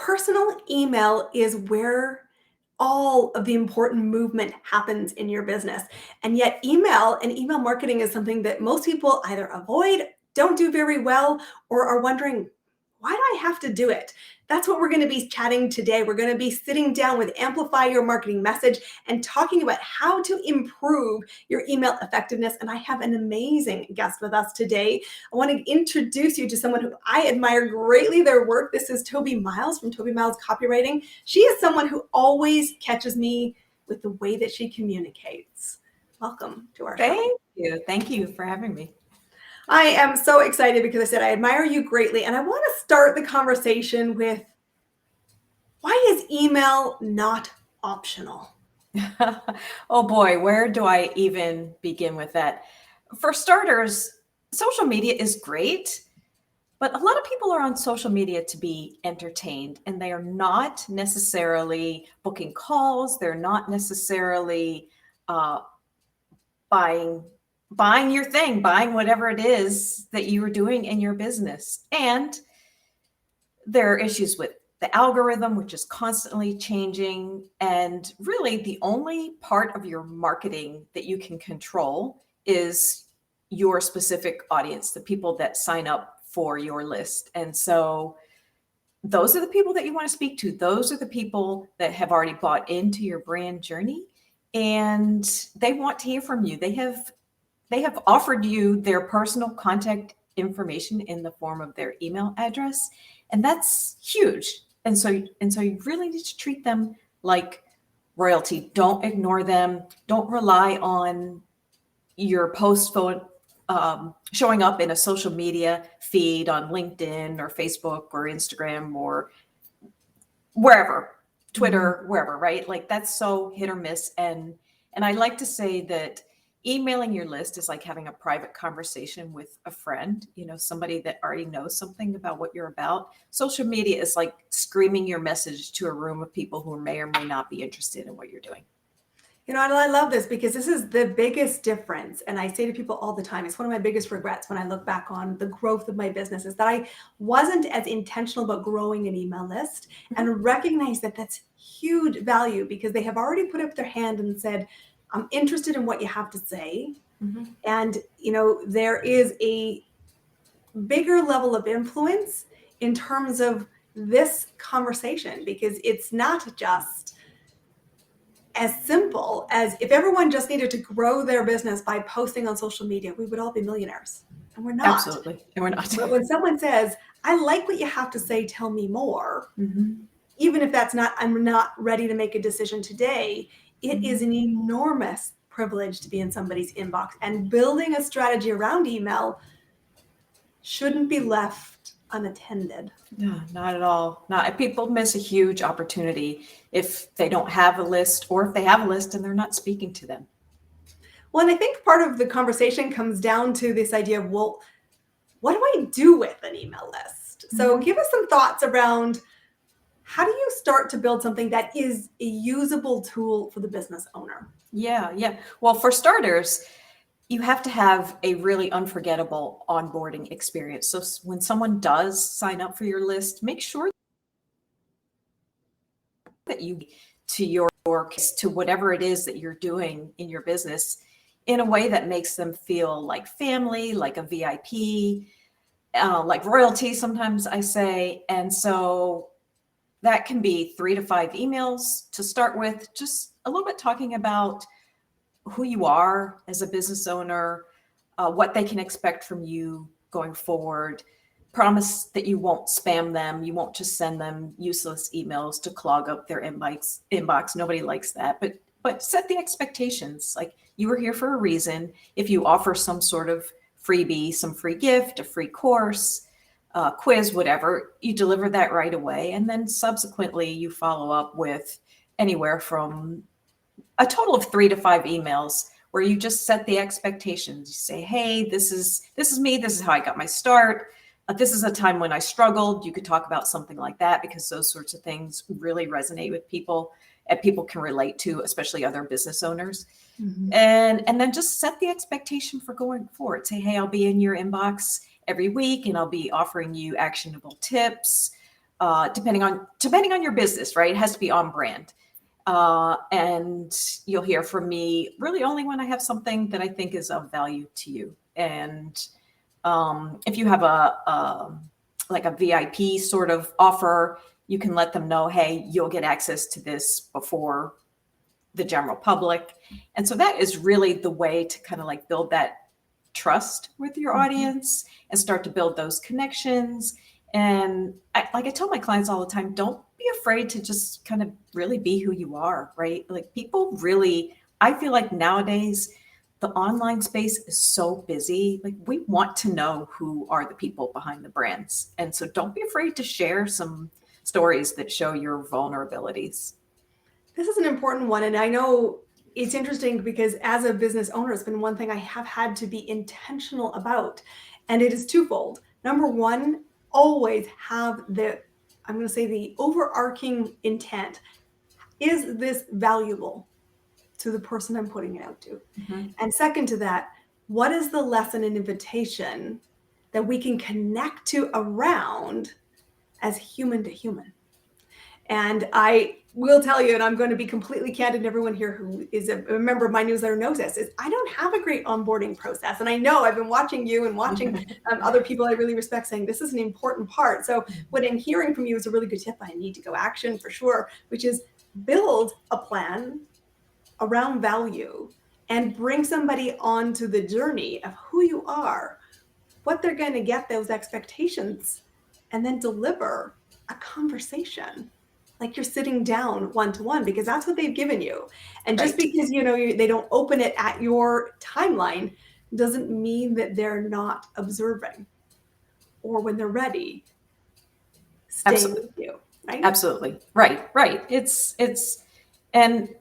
personal email is where all of the important movement happens in your business. And yet, email and email marketing is something that most people either avoid, don't do very well, or are wondering, why do I have to do it? That's what we're going to be chatting today. We're going to be sitting down with Amplify Your Marketing Message and talking about how to improve your email effectiveness. And I have an amazing guest with us today. I want to introduce you to someone who I admire greatly their work. This is Toby Myles from Toby Myles Copywriting. She is someone who always catches me with the way that she communicates. Welcome to our show. Thank you. Thank you for having me. I am so excited because I said I admire you greatly, and I want to start the conversation with, why is email not optional? Oh boy, where do I even begin with that? For starters, social media is great, but a lot of people are on social media to be entertained, and they are not necessarily booking calls. They're not necessarily buying your thing, buying whatever it is that you are doing in your business. And there are issues with the algorithm, which is constantly changing. And really, the only part of your marketing that you can control is your specific audience, the people that sign up for your list. And so those are the people that you want to speak to. Those are the people that have already bought into your brand journey, and they want to hear from you. They have offered you their personal contact information in the form of their email address, and that's huge. And so you really need to treat them like royalty. Don't ignore them. Don't rely on your post showing up in a social media feed on LinkedIn or Facebook or Instagram or wherever, Twitter, wherever, right? Like, that's so hit or miss. And I like to say that emailing your list is like having a private conversation with a friend, somebody that already knows something about what you're about. Social media is like screaming your message to a room of people who may or may not be interested in what you're doing. And I love this because this is the biggest difference. And I say to people all the time, it's one of my biggest regrets when I look back on the growth of my business, is that I wasn't as intentional about growing an email list and recognize that that's huge value, because they have already put up their hand and said, I'm interested in what you have to say. And, there is a bigger level of influence in terms of this conversation, because it's not just as simple as, if everyone just needed to grow their business by posting on social media, we would all be millionaires. And we're not. Absolutely. And we're not. But when someone says, I like what you have to say, tell me more, even if I'm not ready to make a decision today, it is an enormous privilege to be in somebody's inbox. And building a strategy around email shouldn't be left unattended. No, not at all. People miss a huge opportunity if they don't have a list, or if they have a list and they're not speaking to them. Well, and I think part of the conversation comes down to this idea of, well, what do I do with an email list? So give us some thoughts around, how do you start to build something that is a usable tool for the business owner? Yeah. Well, for starters, you have to have a really unforgettable onboarding experience. So when someone does sign up for your list, make sure that you to your case, to whatever it is that you're doing in your business, in a way that makes them feel like family, like a VIP, like royalty, sometimes I say. And so that can be 3 to 5 emails to start with, just a little bit talking about who you are as a business owner, what they can expect from you going forward. Promise that you won't spam them. You won't just send them useless emails to clog up their inbox. Nobody likes that. But set the expectations. Like, you are here for a reason. If you offer some sort of freebie, some free gift, a free course, quiz, whatever, you deliver that right away. And then subsequently you follow up with anywhere from a total of 3 to 5 emails where you just set the expectations. You say, hey, this is me. This is how I got my start. This is a time when I struggled. You could talk about something like that, because those sorts of things really resonate with people and people can relate to, especially other business owners. And then just set the expectation for going forward. Say, hey, I'll be in your inbox every week and I'll be offering you actionable tips. depending on your business, right? It has to be on brand. And you'll hear from me really only when I have something that I think is of value to you. And if you have like a VIP sort of offer, you can let them know, hey, you'll get access to this before the general public. And so that is really the way to kind of like build that trust with your audience and start to build those connections. And I tell my clients all the time, don't be afraid to just kind of really be who you are, right? Like people really, I feel like nowadays the online space is so busy. Like we want to know who are the people behind the brands. And so don't be afraid to share some stories that show your vulnerabilities. This is an important one. And I know it's interesting because as a business owner, it's been one thing I have had to be intentional about. And it is twofold. Number one, always have I'm going to say the overarching intent. Is this valuable to the person I'm putting it out to? Mm-hmm. And second to that, what is the lesson and invitation that we can connect to around as human to human? And I will tell you, and I'm going to be completely candid, and everyone here who is a member of my newsletter knows this, is I don't have a great onboarding process. And I know I've been watching you and watching other people I really respect saying this is an important part. So what I'm hearing from you is a really good tip I need to go action for sure, which is build a plan around value and bring somebody onto the journey of who you are, what they're going to get, those expectations, and then deliver a conversation like you're sitting down one-to-one, because that's what they've given you. And just Right. because they don't open it at your timeline doesn't mean that they're not observing, or when they're ready, staying Absolutely. with you, right? Absolutely. Right. And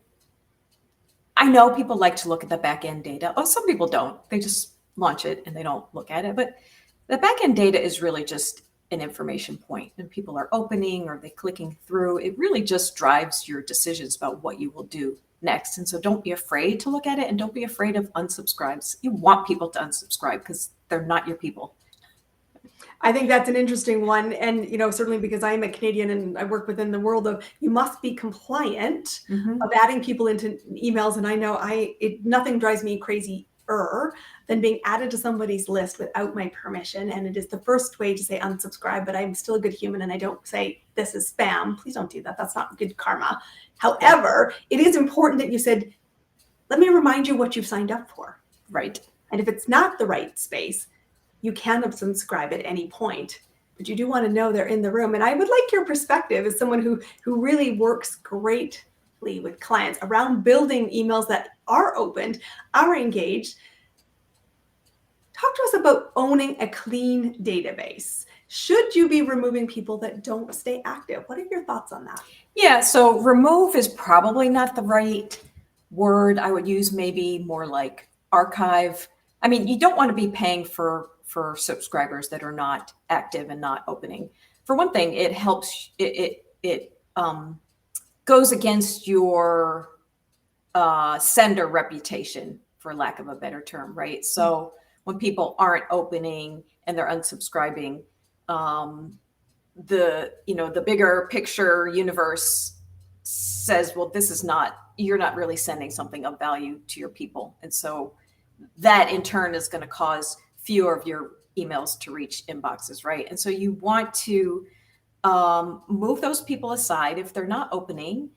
I know people like to look at the back end data. Oh, some people don't. They just launch it and they don't look at it. But the back end data is really just an information point, and people are opening or they clicking through. It really just drives your decisions about what you will do next. And so don't be afraid to look at it, and don't be afraid of unsubscribes. You want people to unsubscribe because they're not your people. I think that's an interesting one. And, certainly because I'm a Canadian and I work within the world of, you must be compliant of adding people into emails. And I know nothing drives me crazier than being added to somebody's list without my permission. And it is the first way to say unsubscribe, but I'm still a good human and I don't say this is spam. Please don't do that. That's not good karma. However, it is important that you said, let me remind you what you've signed up for. Right. And if it's not the right space, you can unsubscribe at any point, but you do want to know they're in the room. And I would like your perspective as someone who really works greatly with clients around building emails that are opened, are engaged. Talk to us about owning a clean database. Should you be removing people that don't stay active? What are your thoughts on that? Yeah, so remove is probably not the right word. I would use maybe more like archive. I mean, you don't want to be paying for subscribers that are not active and not opening. For one thing, it helps, it goes against your sender reputation, for lack of a better term, right? So when people aren't opening and they're unsubscribing, the bigger picture universe says, well, you're not really sending something of value to your people. And so that in turn is going to cause fewer of your emails to reach inboxes, right? And so you want to move those people aside if they're not opening.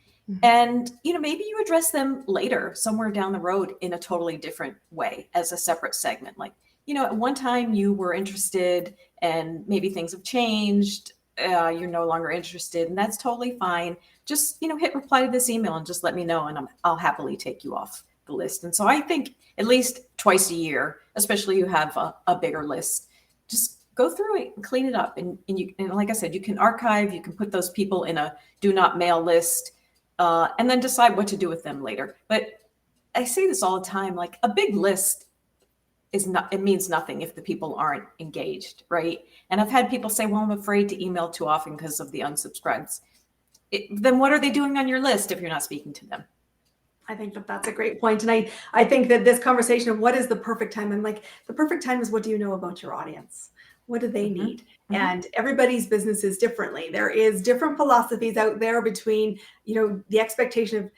And, maybe you address them later, somewhere down the road in a totally different way as a separate segment. Like, at one time you were interested and maybe things have changed. You're no longer interested, and that's totally fine. Just, hit reply to this email and just let me know, and I'll happily take you off the list. And so I think at least twice a year, especially you have a bigger list, just go through it and clean it up. And like I said, you can archive, you can put those people in a do not mail list, and then decide what to do with them later. But I say this all the time, like a big list it means nothing if the people aren't engaged, right? And I've had people say, well, I'm afraid to email too often because of the unsubscribes. Then what are they doing on your list if you're not speaking to them? I think that's a great point. And I think that this conversation of what is the perfect time, I'm like, the perfect time is, what do you know about your audience? What do they Mhm. need? Mhm. And everybody's business is differently. There is different philosophies out there between, the expectation of,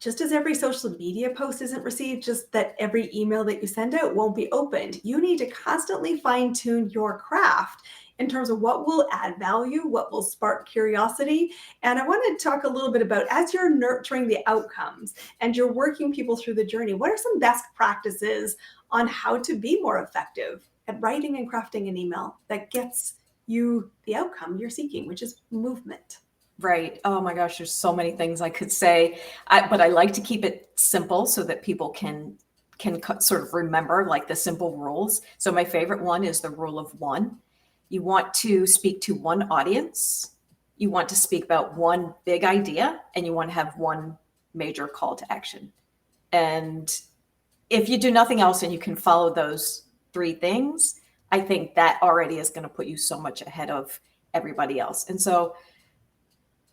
just as every social media post isn't received, just that every email that you send out won't be opened. You need to constantly fine tune your craft in terms of what will add value, what will spark curiosity. And I want to talk a little bit about, as you're nurturing the outcomes and you're working people through the journey, what are some best practices on how to be more effective at writing and crafting an email that gets you the outcome you're seeking, which is movement? Right. Oh my gosh, there's so many things I could say. But I like to keep it simple so that people can sort of remember like the simple rules. So my favorite one is the rule of one. You want to speak to one audience. You want to speak about one big idea, and you want to have one major call to action. And if you do nothing else and you can follow those three things, I think that already is going to put you so much ahead of everybody else. And so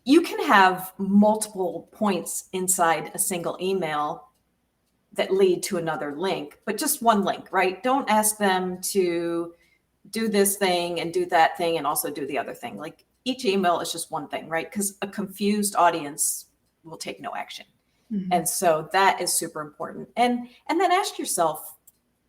you can have multiple points inside a single email that lead to another link, but just one link, right? Don't ask them to do this thing and do that thing and also do the other thing. Like each email is just one thing, right? Because a confused audience will take no action. Mhm. And so that is super important. And then ask yourself,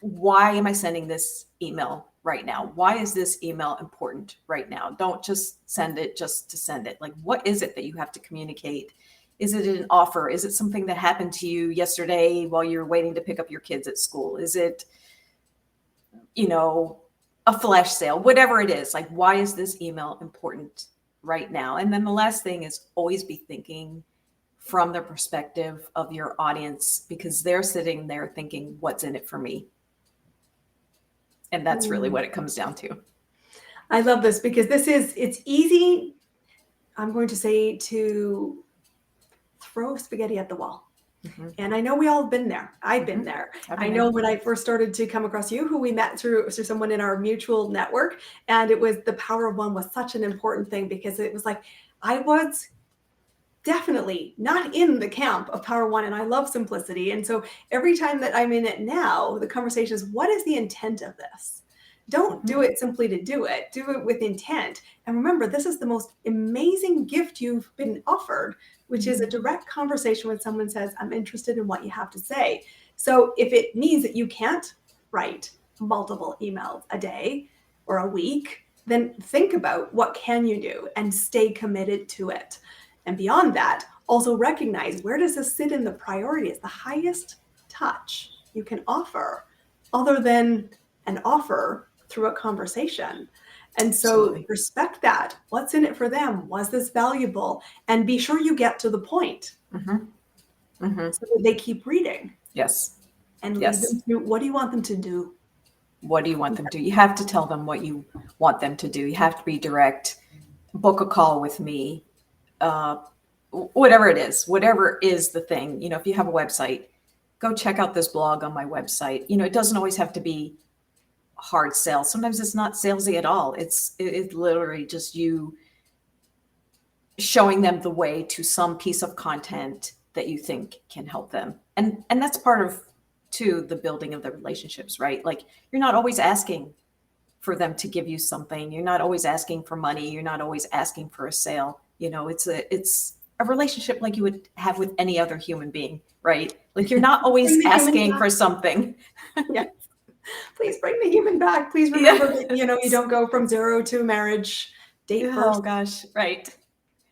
why am I sending this email right now? Why is this email important right now? Don't just send it just to send it. Like, what is it that you have to communicate? Is it an offer? Is it something that happened to you yesterday while you're waiting to pick up your kids at school? Is it, you know, a flash sale? Whatever it is, like, why is this email important right now? And then the last thing is always be thinking from the perspective of your audience, because they're sitting there thinking, what's in it for me? And that's really Mm. what it comes down to. I love this because it's easy, I'm going to say, to throw spaghetti at the wall. Mhm, And I know we all have been there. I've been mhm. there. I've I been know there. when I first started to come across you, who we met through someone in our mutual network, and it was the power of one was such an important thing because it was like I was definitely not in the camp of power one, and I love simplicity. And so every time that I'm in it now, the conversation is, what is the intent of this? Don't do Mhm, it simply to do it with intent. And remember, this is the most amazing gift you've been offered, which is a mhm, direct conversation when someone says, I'm interested in what you have to say. So if it means that you can't write multiple emails a day or a week, then think about what can you do and stay committed to it. And beyond that, also recognize, where does this sit in the priority? It's the highest touch you can offer other than an offer through a conversation. And so absolutely. respect that. What's in it for them? Was this valuable? And be sure you get to the point Mhm, mhm. so that they keep reading, Yes, and lead them yes. to, what do you want them to do? What do you want them to do? You have to tell them what you want them to do. You have to be direct. Book a call with me. Uh, whatever is the thing. If you have a website, go check out this blog on my website. It doesn't always have to be hard sales. Sometimes it's not salesy at all. It's literally just you showing them the way to some piece of content that you think can help them. And that's part of too the building of the relationships, right? Like you're not always asking for them to give you something. You're not always asking for money. You're not always asking for a sale. It's a relationship like you would have with any other human being, right? Like you're not Bring always the human asking back. for something. Yeah. Please bring the human back. Please remember Yeah. that, you don't go from zero to marriage, date Oh first. gosh. Right.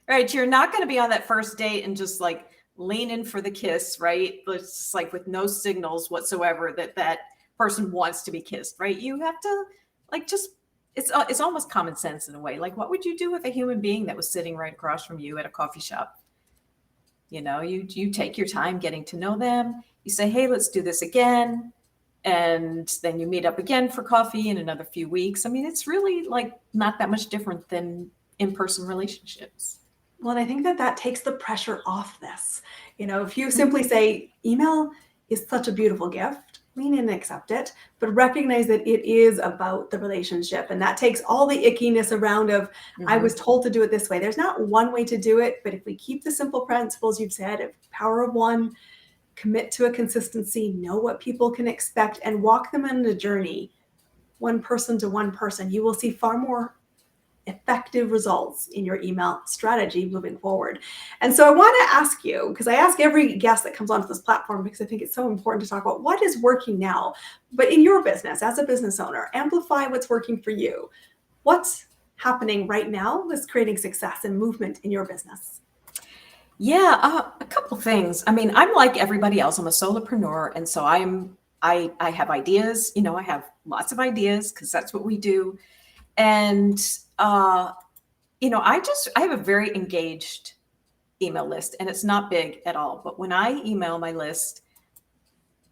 Right. You're not going to be on that first date and just like lean in for the kiss, right? It's just like with no signals whatsoever that that person wants to be kissed, right? You have to like just it's almost common sense in a way. Like what would you do with a human being that was sitting right across from you at a coffee shop? You take your time getting to know them. You say, "Hey, let's do this again." And then you meet up again for coffee in another few weeks. I mean, it's really like not that much different than in-person relationships. Well, and I think that that takes the pressure off this. If you simply Mhm. say, email is such a beautiful gift, lean in and accept it, but recognize that it is about the relationship. And that takes all the ickiness around of, I was Mhm. told to do it this way. There's not one way to do it, but if we keep the simple principles you've said of power of one, commit to a consistency, know what people can expect, and walk them on a journey, one person to one person, you will see far more effective results in your email strategy moving forward. And so I want to ask you, because I ask every guest that comes onto this platform, because I think it's so important to talk about what is working now, but in your business, as a business owner, amplify what's working for you. What's happening right now that's creating success and movement in your business? Yeah, a couple things. I mean, I'm like everybody else. I'm a solopreneur, and so I have ideas. I have lots of ideas because that's what we do. And I have a very engaged email list, and it's not big at all. But when I email my list,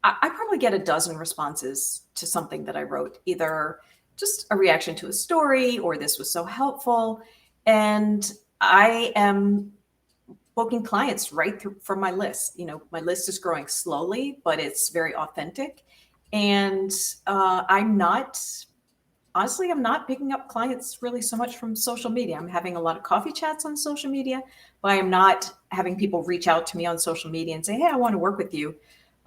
I probably get a dozen responses to something that I wrote, either just a reaction to a story or this was so helpful. And I am booking clients right through from my list. My list is growing slowly, but it's very authentic. And I'm not picking up clients really so much from social media. I'm having a lot of coffee chats on social media, but I am not having people reach out to me on social media and say, hey, I want to work with you.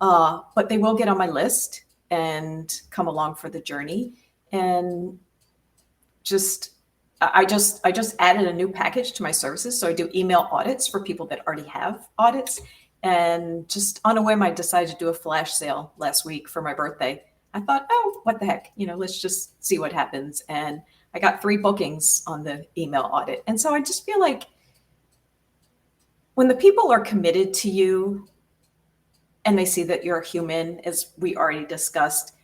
But they will get on my list and come along for the journey. And I just added a new package to my services. So I do email audits for people that already have audits. And just on a whim, I decided to do a flash sale last week for my birthday. I thought, oh, what the heck? Let's just see what happens. And I got 3 bookings on the email audit. And so I just feel like when the people are committed to you and they see that you're a human, as we already discussed,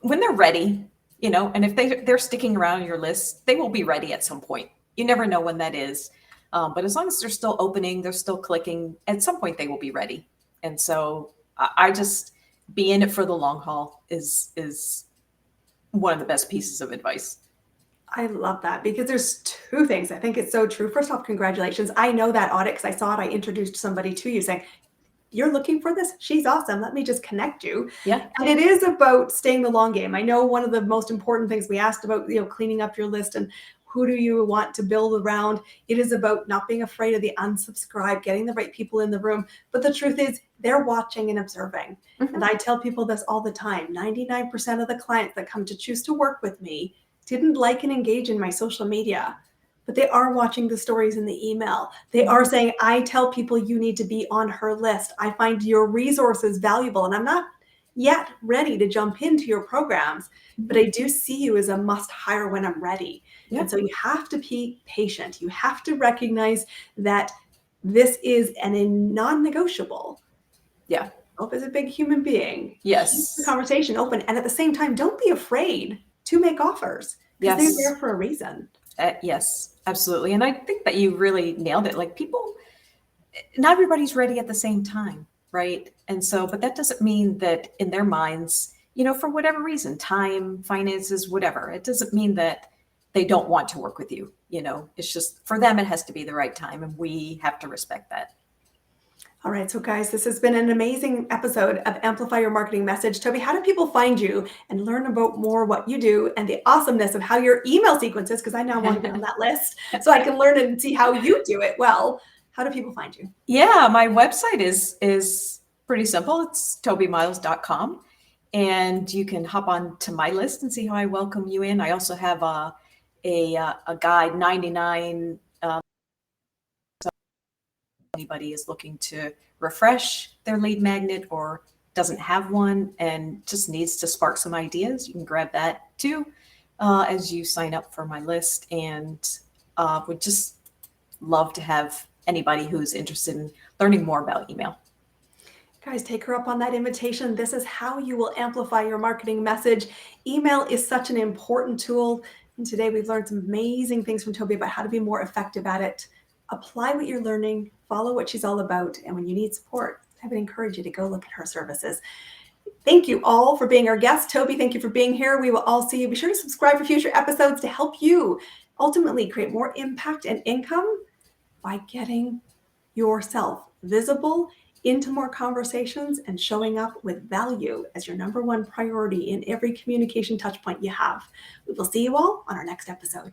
when they're ready, and if they're sticking around on your list, they will be ready at some point. You never know when that is. But as long as they're still opening, they're still clicking, at some point they will be ready. And so I just be in it for the long haul is one of the best pieces of advice. I love that, because there's 2 things. I think it's so true. First off, congratulations. I know that audit because I saw it. I introduced somebody to you saying, you're looking for this? She's awesome. Let me just connect you. Yeah. And it is about staying the long game. I know one of the most important things we asked about, cleaning up your list and who do you want to build around. It is about not being afraid of the unsubscribe, getting the right people in the room. But the truth is they're watching and observing. Mm-hmm. And I tell people this all the time. 99% of the clients that come to choose to work with me didn't like and engage in my social media, but they are watching the stories in the email. They are saying, I tell people you need to be on her list. I find your resources valuable, and I'm not yet ready to jump into your programs, but I do see you as a must hire when I'm ready. Yeah. And so you have to be patient. You have to recognize that this is a non-negotiable. Yeah. Hope is a big human being. Yes. Keep the conversation open. And at the same time, don't be afraid to make offers, because Yes. they're there for a reason. Yes, absolutely. And I think that you really nailed it. Like, people, not everybody's ready at the same time, right? And so, but that doesn't mean that in their minds, for whatever reason, time, finances, whatever, it doesn't mean that they don't want to work with you. It's just for them, it has to be the right time, and we have to respect that. All right. So guys, this has been an amazing episode of Amplify Your Marketing Message. Toby, how do people find you and learn about more what you do and the awesomeness of how your email sequences, because I now want to get on that list so I can learn and see how you do it well. How do people find you? Yeah, my website is pretty simple. It's tobymyles.com. And you can hop on to my list and see how I welcome you in. I also have a guide, 99 anybody is looking to refresh their lead magnet or doesn't have one and just needs to spark some ideas. You can grab that too as you sign up for my list, and would just love to have anybody who's interested in learning more about email. Guys, take her up on that invitation. This is how you will amplify your marketing message. Email is such an important tool. And today we've learned some amazing things from Toby about how to be more effective at it. Apply what you're learning, follow what she's all about. And when you need support, I would encourage you to go look at her services. Thank you all for being our guests. Toby, thank you for being here. We will all see you. Be sure to subscribe for future episodes to help you ultimately create more impact and income by getting yourself visible into more conversations and showing up with value as your number one priority in every communication touch point you have. We will see you all on our next episode.